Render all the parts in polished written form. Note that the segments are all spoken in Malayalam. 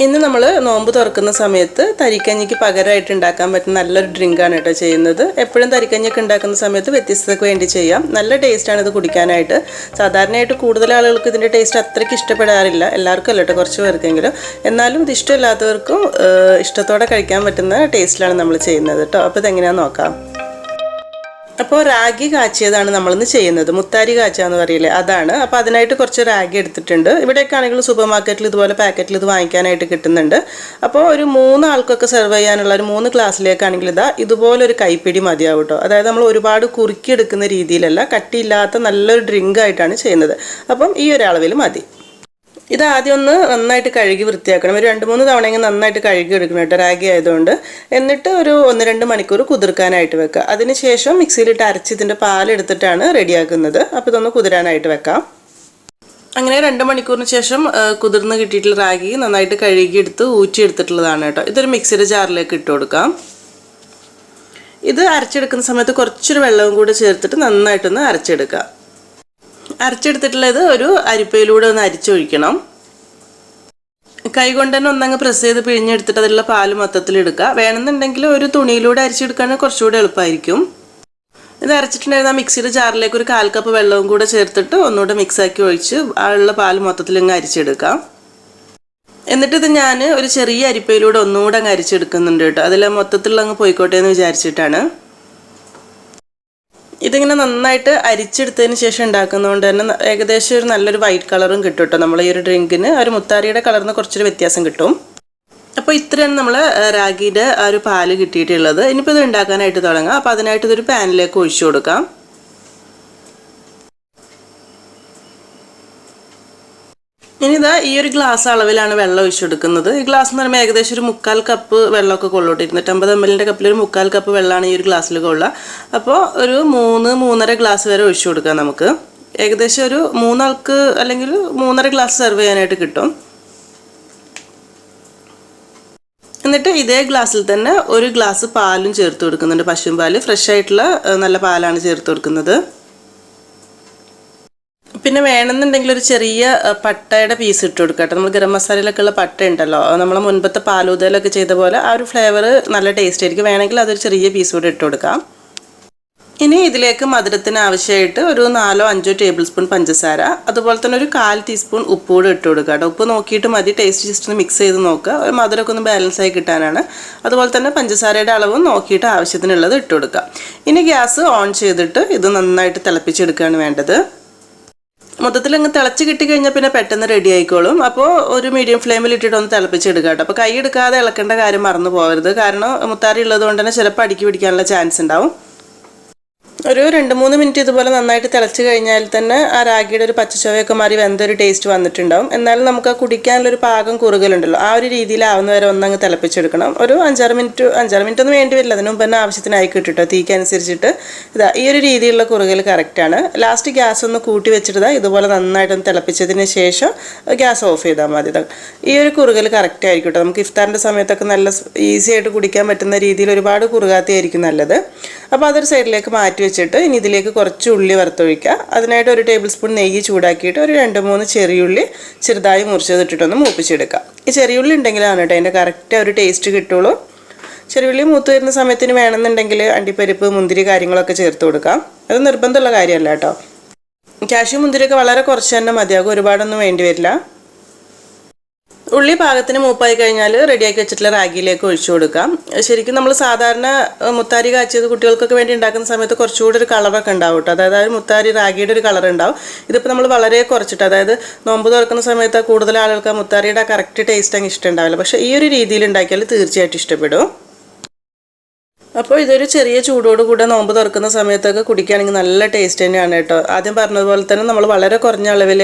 ഇന്ന് നമ്മൾ നോമ്പ് തുറക്കുന്ന സമയത്ത് തരിക്കഞ്ഞിക്ക് പകരമായിട്ട് ഉണ്ടാക്കാൻ പറ്റുന്ന നല്ലൊരു ഡ്രിങ്കാണ് കേട്ടോ ചെയ്യുന്നത്. എപ്പോഴും തരിക്കഞ്ഞിയൊക്കെ ഉണ്ടാക്കുന്ന സമയത്ത് വ്യത്യസ്തതയ്ക്ക് വേണ്ടി ചെയ്യാം. നല്ല ടേസ്റ്റാണ് ഇത് കുടിക്കാനായിട്ട്. സാധാരണയായിട്ട് കൂടുതൽ ആളുകൾക്ക് ഇതിൻ്റെ ടേസ്റ്റ് അത്രയ്ക്ക് ഇഷ്ടപ്പെടാറില്ല, എല്ലാവർക്കും അല്ല കേട്ടോ, കുറച്ച് പേർക്കെങ്കിലും. എന്നാലും ഇത് ഇഷ്ടമില്ലാത്തവർക്കും ഇഷ്ടത്തോടെ കഴിക്കാൻ പറ്റുന്ന ടേസ്റ്റിലാണ് നമ്മൾ ചെയ്യുന്നത് കേട്ടോ. അപ്പോൾ ഇതെങ്ങനെയാണെന്ന് നോക്കാം. അപ്പോൾ റാഗി കാച്ചിയതാണ് നമ്മളിന്ന് ചെയ്യുന്നത്. മുത്താരി കാച്ചാന്ന് പറയില്ലേ, അതാണ്. അപ്പോൾ അതിനായിട്ട് കുറച്ച് റാഗി എടുത്തിട്ടുണ്ട്. ഇവിടെയൊക്കെ ആണെങ്കിൽ സൂപ്പർ മാർക്കറ്റിൽ ഇതുപോലെ പാക്കറ്റിൽ ഇത് വാങ്ങിക്കാനായിട്ട് കിട്ടുന്നുണ്ട്. അപ്പോൾ ഒരു 3 ആൾക്കൊക്കെ സെർവ് ചെയ്യാനുള്ള ഒരു 3 ഗ്ലാസ്സിലേക്കാണെങ്കിൽ ഇതുപോലൊരു കൈപ്പിടി മതിയാവും കേട്ടോ. അതായത് നമ്മൾ ഒരുപാട് കുറുക്കിയെടുക്കുന്ന രീതിയിലല്ല, കട്ടിയില്ലാത്ത നല്ലൊരു ഡ്രിങ്ക് ആയിട്ടാണ് ചെയ്യുന്നത്. അപ്പം ഈ ഒരു അളവിൽ മതി. ഇത് ആദ്യം ഒന്ന് നന്നായിട്ട് കഴുകി വൃത്തിയാക്കണം. ഒരു 2-3 തവണയെങ്കിൽ നന്നായിട്ട് കഴുകി എടുക്കണം കേട്ടോ, റാഗി ആയതുകൊണ്ട്. എന്നിട്ട് ഒരു 1-2 മണിക്കൂർ കുതിർക്കാനായിട്ട് വെക്കുക. അതിനുശേഷം മിക്സിയിലിട്ട് അരച്ച് ഇതിൻ്റെ പാലെടുത്തിട്ടാണ് റെഡിയാക്കുന്നത്. അപ്പോൾ ഇതൊന്ന് കുതിരാനായിട്ട് വെക്കാം. അങ്ങനെ 2 മണിക്കൂറിന് ശേഷം കുതിർന്ന് കിട്ടിയിട്ടുള്ള റാഗി നന്നായിട്ട് കഴുകിയെടുത്ത് ഊറ്റിയെടുത്തിട്ടുള്ളതാണ് കേട്ടോ. ഇതൊരു മിക്സിയുടെ ജാറിലേക്ക് ഇട്ട് കൊടുക്കാം. ഇത് അരച്ചെടുക്കുന്ന സമയത്ത് കുറച്ചൊരു വെള്ളവും കൂടെ ചേർത്തിട്ട് നന്നായിട്ടൊന്ന് അരച്ചെടുക്കാം. അരച്ചെടുത്തിട്ടുള്ളത് ഒരു അരിപ്പയിലൂടെ ഒന്ന് അരിച്ചൊഴിക്കണം. കൈകൊണ്ട് തന്നെ ഒന്നങ്ങ് പ്രസ് ചെയ്ത് പിഴിഞ്ഞെടുത്തിട്ട് അതിലുള്ള പാല് മൊത്തത്തിൽ എടുക്കുക. വേണമെന്നുണ്ടെങ്കിൽ ഒരു തുണിയിലൂടെ അരിച്ചെടുക്കുകയാണെങ്കിൽ കുറച്ചുകൂടെ എളുപ്പമായിരിക്കും. ഇത് അരച്ചിട്ടുണ്ടായിരുന്ന മിക്സിയുടെ ജാറിലേക്ക് ഒരു 1/4 കപ്പ് വെള്ളവും കൂടെ ചേർത്തിട്ട് ഒന്നുകൂടെ മിക്സാക്കി ഒഴിച്ച് ഉള്ള പാല് മൊത്തത്തിൽ അങ്ങ് അരിച്ചെടുക്കാം. എന്നിട്ട് ഇത് ഞാൻ ഒരു ചെറിയ അരിപ്പയിലൂടെ ഒന്നുകൂടെ അങ്ങ് അരിച്ചെടുക്കുന്നുണ്ട് കേട്ടോ. അതിൽ മൊത്തത്തിൽ അങ്ങ് പോയിക്കോട്ടെ എന്ന് വിചാരിച്ചിട്ടാണ്. ഇതിങ്ങനെ നന്നായിട്ട് അരിച്ചെടുത്തതിന് ശേഷം ഉണ്ടാക്കുന്നതുകൊണ്ട് തന്നെ ഏകദേശം ഒരു നല്ലൊരു വൈറ്റ് കളറും കിട്ടും കേട്ടോ. നമ്മൾ ഈ ഒരു ഡ്രിങ്കിന് ഒരു മുത്താരിയുടെ കളറിന് കുറച്ചൊരു വ്യത്യാസം കിട്ടും. അപ്പോൾ ഇത്രയാണ് നമ്മൾ റാഗിയുടെ ആ ഒരു പാല് കിട്ടിയിട്ടുള്ളത്. ഇനിയിപ്പോൾ ഇത് ഉണ്ടാക്കാനായിട്ട് തുടങ്ങാം. അപ്പോൾ അതിനായിട്ട് ഇതൊരു പാനിലേക്ക് ഒഴിച്ചു കൊടുക്കാം. ഇനി ഈ ഒരു ഗ്ലാസ് അളവിലാണ് വെള്ളം ഒഴിച്ചു കൊടുക്കുന്നത്. ഈ ഗ്ലാസ് എന്ന് പറയുമ്പോൾ ഏകദേശം ഒരു 3/4 കപ്പ് വെള്ളമൊക്കെ കൊള്ളൂട്ട്. 250 ml കപ്പിൽ ഒരു 3/4 കപ്പ് വെള്ളമാണ് ഈ ഒരു ഗ്ലാസ്സിൽ കൊള്ളുക. അപ്പോൾ ഒരു 3-3.5 ഗ്ലാസ് വരെ ഒഴിച്ചു കൊടുക്കാം നമുക്ക്. ഏകദേശം ഒരു 3 ആൾക്ക് അല്ലെങ്കിൽ 3.5 ഗ്ലാസ് സെർവ് ചെയ്യാനായിട്ട് കിട്ടും. എന്നിട്ട് ഇതേ ഗ്ലാസ്സിൽ തന്നെ ഒരു ഗ്ലാസ് പാലും ചേർത്ത് കൊടുക്കുന്നുണ്ട്. പശുവും പാല്, ഫ്രഷ് ആയിട്ടുള്ള നല്ല പാലാണ് ചേർത്ത് കൊടുക്കുന്നത്. പിന്നെ വേണമെന്നുണ്ടെങ്കിൽ ഒരു ചെറിയ പട്ടയുടെ പീസ് ഇട്ട് കൊടുക്കുക കേട്ടോ. നമ്മൾ ഗരം മസാലയിലൊക്കെ ഉള്ള പട്ട ഉണ്ടല്ലോ, നമ്മൾ മുൻപത്തെ പാലൂതയിലൊക്കെ ചെയ്ത പോലെ ആ ഒരു ഫ്ലേവർ നല്ല ടേസ്റ്റ് ആയിരിക്കും. വേണമെങ്കിൽ അതൊരു ചെറിയ പീസ് കൂടെ ഇട്ട് കൊടുക്കാം. ഇനി ഇതിലേക്ക് മധുരത്തിന് ആവശ്യമായിട്ട് ഒരു 4-5 ടേബിൾ സ്പൂൺ പഞ്ചസാര, അതുപോലെ തന്നെ ഒരു 1/4 ടീസ്പൂൺ ഉപ്പ് കൂടെ ഇട്ട് കൊടുക്കുക കേട്ടോ. ഉപ്പ് നോക്കിയിട്ട് മതി, ടേസ്റ്റ് ജസ്റ്റ് ഒന്ന് മിക്സ് ചെയ്ത് നോക്കുക. ഒരു മധുരമൊക്കെ ഒന്ന് ബാലൻസ് ആയി കിട്ടാനാണ്. അതുപോലെ തന്നെ പഞ്ചസാരയുടെ അളവും നോക്കിയിട്ട് ആവശ്യത്തിനുള്ളത് ഇട്ട് കൊടുക്കുക. ഇനി ഗ്യാസ് ഓൺ ചെയ്തിട്ട് ഇത് നന്നായിട്ട് തിളപ്പിച്ചെടുക്കുകയാണ് വേണ്ടത്. മൊത്തത്തിൽ അങ്ങ് തിളച്ച് കിട്ടിക്കഴിഞ്ഞാൽ പിന്നെ പെട്ടെന്ന് റെഡി ആയിക്കോളും. അപ്പോൾ ഒരു മീഡിയം ഫ്ലെയിമിൽ ഇട്ടിട്ട് ഒന്ന് തിളപ്പിച്ചെടുക്കുക കേട്ടോ. അപ്പോൾ കൈ എടുക്കാതെ ഇളക്കേണ്ട കാര്യം മറന്നു പോകരുത്. കാരണം മുത്താരി ഉള്ളത് കൊണ്ട് തന്നെ ചിലപ്പോൾ അടുക്കി പിടിക്കാനുള്ള ചാൻസ് ഉണ്ടാവും. ഒരു 2-3 മിനിറ്റ് ഇതുപോലെ നന്നായിട്ട് തിളച്ച് കഴിഞ്ഞാൽ തന്നെ ആ റാഗിയുടെ ഒരു പച്ചച്ചൊവയൊക്കെ മാറി വെന്തൊരു ടേസ്റ്റ് വന്നിട്ടുണ്ടാവും. എന്നാലും നമുക്ക് ആ കുടിക്കാനുള്ളൊരു പാകം കുറുകലുണ്ടല്ലോ, ആ ഒരു രീതിയിലാവുന്ന വരെ ഒന്നങ്ങ് തിളപ്പിച്ചെടുക്കണം. ഒരു 5-6 മിനിറ്റ് ഒന്നും വേണ്ടി വരില്ല. അതിന് മുമ്പ് തന്നെ ആവശ്യത്തിനായി കിട്ടിട്ടോ. തീക്കനുസരിച്ചിട്ട് ഈ ഒരു രീതിയിലുള്ള കുറുകൽ കറക്റ്റാണ്. ലാസ്റ്റ് ഗ്യാസ് ഒന്ന് കൂട്ടി വെച്ചിട്ട് ഇതുപോലെ നന്നായിട്ടൊന്ന് തിളപ്പിച്ചതിന് ശേഷം ഗ്യാസ് ഓഫ് ചെയ്താൽ മതി. ഈ ഒരു കുറുകൽ കറക്റ്റ് ആയിരിക്കും കേട്ടോ. നമുക്ക് ഇഫ്താറിൻ്റെ സമയത്തൊക്കെ നല്ല ഈസി ആയിട്ട് കുടിക്കാൻ പറ്റുന്ന രീതിയിൽ ഒരുപാട് കുറുകാത്തയായിരിക്കും നല്ലത്. അപ്പോൾ അതൊരു സൈഡിലേക്ക് മാറ്റി വെച്ചിട്ട് ഇനി ഇതിലേക്ക് കുറച്ച് ഉള്ളി വറുത്തൊഴിക്കുക. അതിനായിട്ട് ഒരു ടേബിൾ സ്പൂൺ നെയ്യ് ചൂടാക്കിയിട്ട് ഒരു 2-3 ചെറിയുള്ളി ചെറുതായി മുറിച്ചതിട്ടിട്ടൊന്ന് മൂപ്പിച്ചെടുക്കുക. ഈ ചെറിയുള്ളി ഉണ്ടെങ്കിലാണ് കേട്ടോ അതിൻ്റെ കറക്റ്റ് ഒരു ടേസ്റ്റ് കിട്ടുള്ളൂ. ചെറിയുള്ളി മൂത്ത് വരുന്ന സമയത്തിന് വേണമെന്നുണ്ടെങ്കിൽ അണ്ടിപ്പരിപ്പ്, മുന്തിരി കാര്യങ്ങളൊക്കെ ചേർത്ത് കൊടുക്കാം. അത് നിർബന്ധമുള്ള കാര്യമല്ല കേട്ടോ. കാഷ്യൂ മുന്തിരിയൊക്കെ വളരെ കുറച്ച് തന്നെ മതിയാകും, ഒരുപാടൊന്നും വേണ്ടി വരില്ല. ഉള്ളി പാകത്തിന് മൂപ്പായി കഴിഞ്ഞാൽ റെഡിയാക്കി വെച്ചിട്ടുള്ള റാഗിയിലേക്ക് ഒഴിച്ചു കൊടുക്കാം. ശരിക്കും നമ്മൾ സാധാരണ മുത്താരി കാച്ചിയത് കുട്ടികൾക്കൊക്കെ വേണ്ടി ഉണ്ടാക്കുന്ന സമയത്ത് കുറച്ചുകൂടി ഒരു കളറൊക്കെ ഉണ്ടാവും കേട്ടോ. അതായത് മുത്താരി റാഗിയുടെ ഒരു കളർ ഉണ്ടാവും. ഇതിപ്പോൾ നമ്മൾ വളരെ കുറച്ചിട്ട്, അതായത് നോമ്പ് തുറക്കുന്ന സമയത്ത് കൂടുതൽ ആളുകൾക്ക് മുത്താരിയുടെ കറക്റ്റ് ടേസ്റ്റ് അങ്ങ് ഇഷ്ടമുണ്ടാവില്ല. പക്ഷേ ഈ ഒരു രീതിയിൽ ഉണ്ടാക്കിയാൽ തീർച്ചയായിട്ടും ഇഷ്ടപ്പെടും. അപ്പോൾ ഇതൊരു ചെറിയ ചൂടോടുകൂടെ നോമ്പ് തുറക്കുന്ന സമയത്തൊക്കെ കുടിക്കുകയാണെങ്കിൽ നല്ല ടേസ്റ്റ് തന്നെയാണ് കേട്ടോ. ആദ്യം പറഞ്ഞതുപോലെ തന്നെ നമ്മൾ വളരെ കുറഞ്ഞ അളവിൽ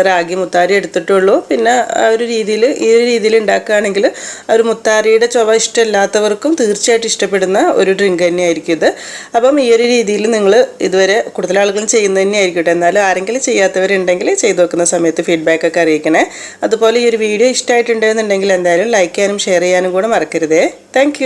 റാഗി മുത്താരി എടുത്തിട്ടുള്ളൂ. പിന്നെ ഈ ഒരു രീതിയിൽ ഉണ്ടാക്കുകയാണെങ്കിൽ ഒരു മുത്താരിയുടെ ചുവ ഇഷ്ടമില്ലാത്തവർക്കും തീർച്ചയായിട്ടും ഇഷ്ടപ്പെടുന്ന ഒരു ഡ്രിങ്ക് തന്നെയായിരിക്കും ഇത്. അപ്പം ഈ ഒരു രീതിയിൽ നിങ്ങൾ ഇതുവരെ കൂടുതൽ ആളുകളും ചെയ്യുന്നത് തന്നെയായിരിക്കും കേട്ടോ. എന്നാലും ആരെങ്കിലും ചെയ്യാത്തവരുണ്ടെങ്കിൽ ചെയ്ത് നോക്കുന്ന സമയത്ത് ഫീഡ്ബാക്കൊക്കെ അറിയിക്കണേ. അതുപോലെ ഈ ഒരു വീഡിയോ ഇഷ്ടമായിട്ടുണ്ടെന്നുണ്ടെങ്കിൽ എന്തായാലും ലൈക്ക് ചെയ്യാനും ഷെയർ ചെയ്യാനും കൂടെ മറക്കരുതേ. താങ്ക്